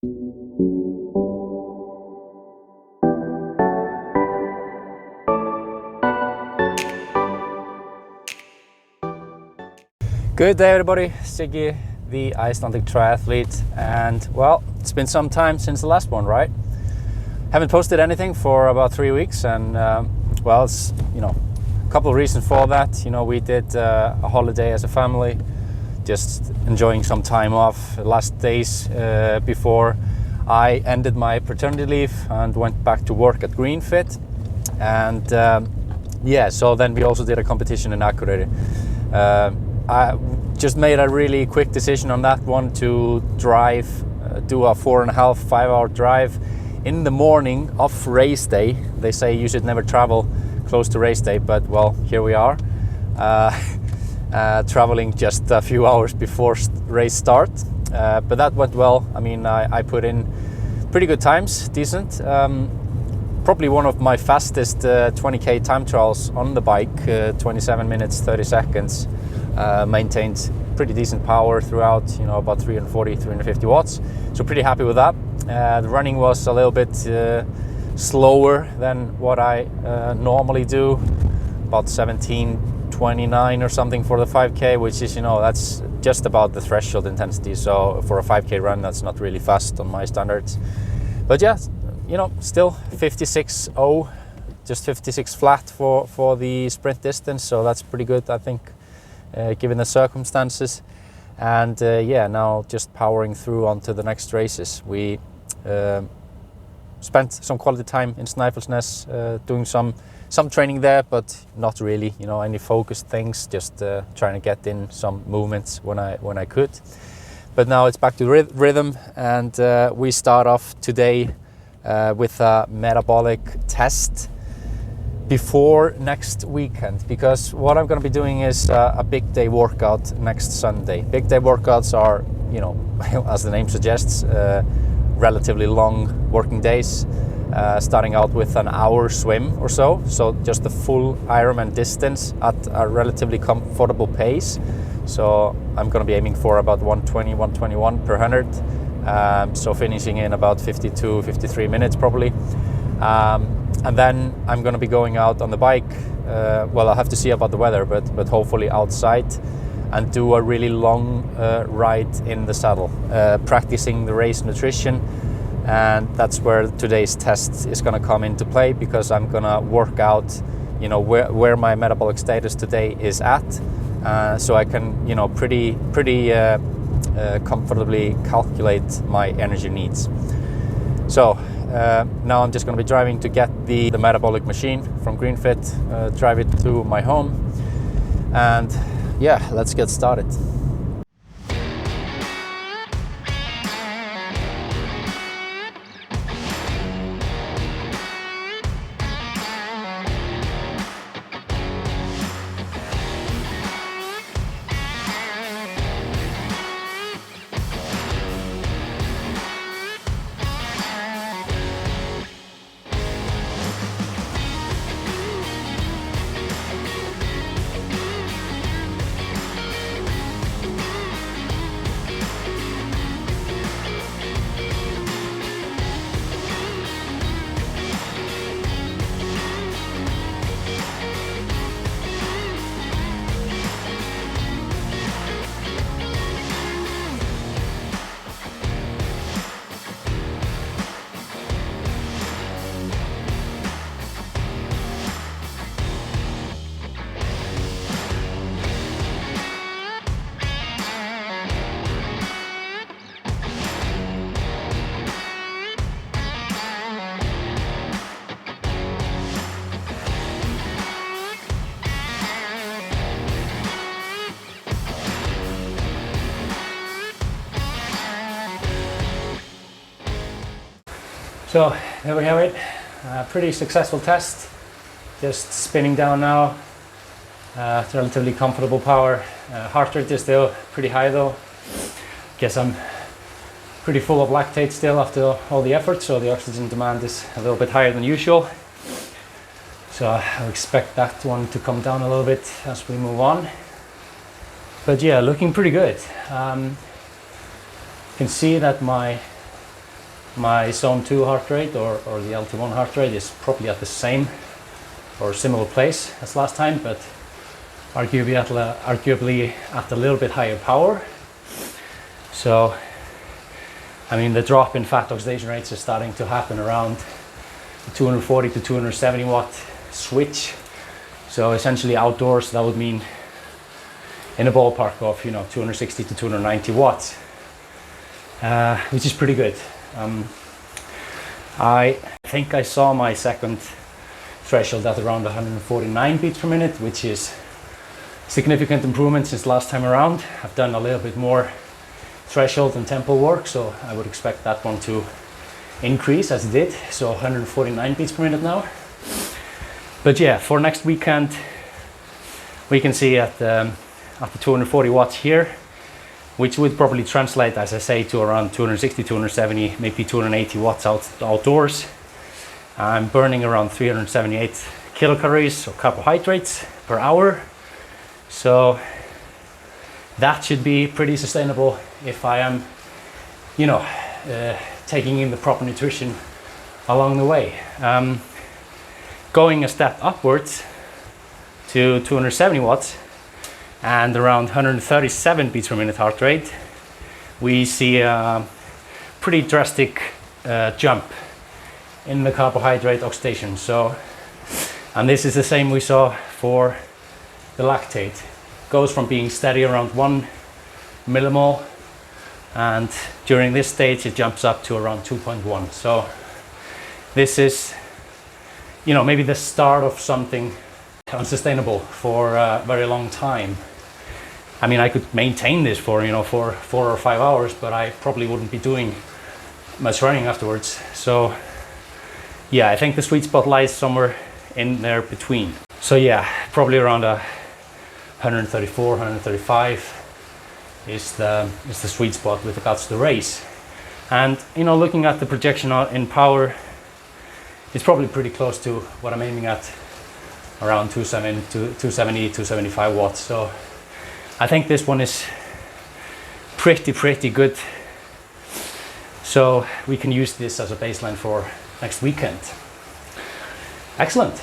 Good day everybody, Siggi, the Icelandic triathlete, and well, it's been some time since the last one, right? Haven't posted anything for about 3 weeks, and well, it's, a couple of reasons for that. We did a holiday as a family, just enjoying some time off the last days before I ended my paternity leave and went back to work at Greenfit. And so then we also did a competition in Akureyri. I just made a really quick decision on that one to drive, do a 4.5-5 hour drive in the morning of race day. They say you should never travel close to race day, but well, here we are, traveling just a few hours before race start. But that went well. I mean, I put in pretty good times, decent. Probably one of my fastest 20k time trials on the bike, 27 minutes, 30 seconds. Maintained pretty decent power throughout, about 340, 350 watts. So pretty happy with that. The running was a little bit slower than what I normally do, about 17:29 or something for the 5k, which is, that's just about the threshold intensity. So for a 5k run, that's not really fast on my standards. But yeah, still 56.0, just 56 flat for the sprint distance. So that's pretty good, I think, given the circumstances. And now just powering through onto the next races. We spent some quality time in Snæfellsnes, doing some training there, but not really, any focused things. Just trying to get in some movements when I could. But now it's back to rhythm, and we start off today with a metabolic test before next weekend, because what I'm going to be doing is a big day workout next Sunday. Big day workouts are, as the name suggests, relatively long working days, starting out with an hour swim or so just the full Ironman distance at a relatively comfortable pace. So I'm going to be aiming for about 120, 121 per 100, so finishing in about 52, 53 minutes probably. And then I'm going to be going out on the bike. I'll have to see about the weather, but hopefully outside, and do a really long ride in the saddle, practicing the race nutrition. And that's where today's test is going to come into play, because I'm going to work out, where my metabolic status today is at, so I can, pretty comfortably calculate my energy needs. So now I'm just going to be driving to get the metabolic machine from Greenfit, drive it to my home, and yeah, let's get started. So there we have it, pretty successful test. Just spinning down now, relatively comfortable power. Heart rate is still pretty high though. Guess I'm pretty full of lactate still after all the effort, so the oxygen demand is a little bit higher than usual. So I expect that one to come down a little bit as we move on. But yeah, looking pretty good. You can see that my My zone 2 heart rate or the LT1 heart rate is probably at the same or similar place as last time, but arguably at a little bit higher power. So, I mean, the drop in fat oxidation rates is starting to happen around the 240 to 270 watt switch. So essentially outdoors, that would mean in a ballpark of 260 to 290 watts, which is pretty good. I think I saw my second threshold at around 149 beats per minute, which is significant improvement since last time around. I've done a little bit more threshold and tempo work, so I would expect that one to increase as it did. So 149 beats per minute now. But yeah, for next weekend, we can see at the 240 watts here, which would probably translate, as I say, to around 260, 270, maybe 280 watts outdoors. I'm burning around 378 kilocalories of carbohydrates per hour. So that should be pretty sustainable if I am, taking in the proper nutrition along the way. Going a step upwards to 270 watts and around 137 beats per minute heart rate, we see a pretty drastic jump in the carbohydrate oxidation. So, and this is the same we saw for the lactate. Goes from being steady around 1 millimole, and during this stage it jumps up to around 2.1. So this is, maybe the start of something unsustainable for a very long time. I mean, I could maintain this for 4 or 5 hours, but I probably wouldn't be doing much running afterwards. So yeah, I think the sweet spot lies somewhere in there between. So yeah, probably around 134, 135 is the sweet spot with regards to the race. And looking at the projection in power, it's probably pretty close to what I'm aiming at, around 270, 275 watts. So I think this one is pretty good. So we can use this as a baseline for next weekend. Excellent.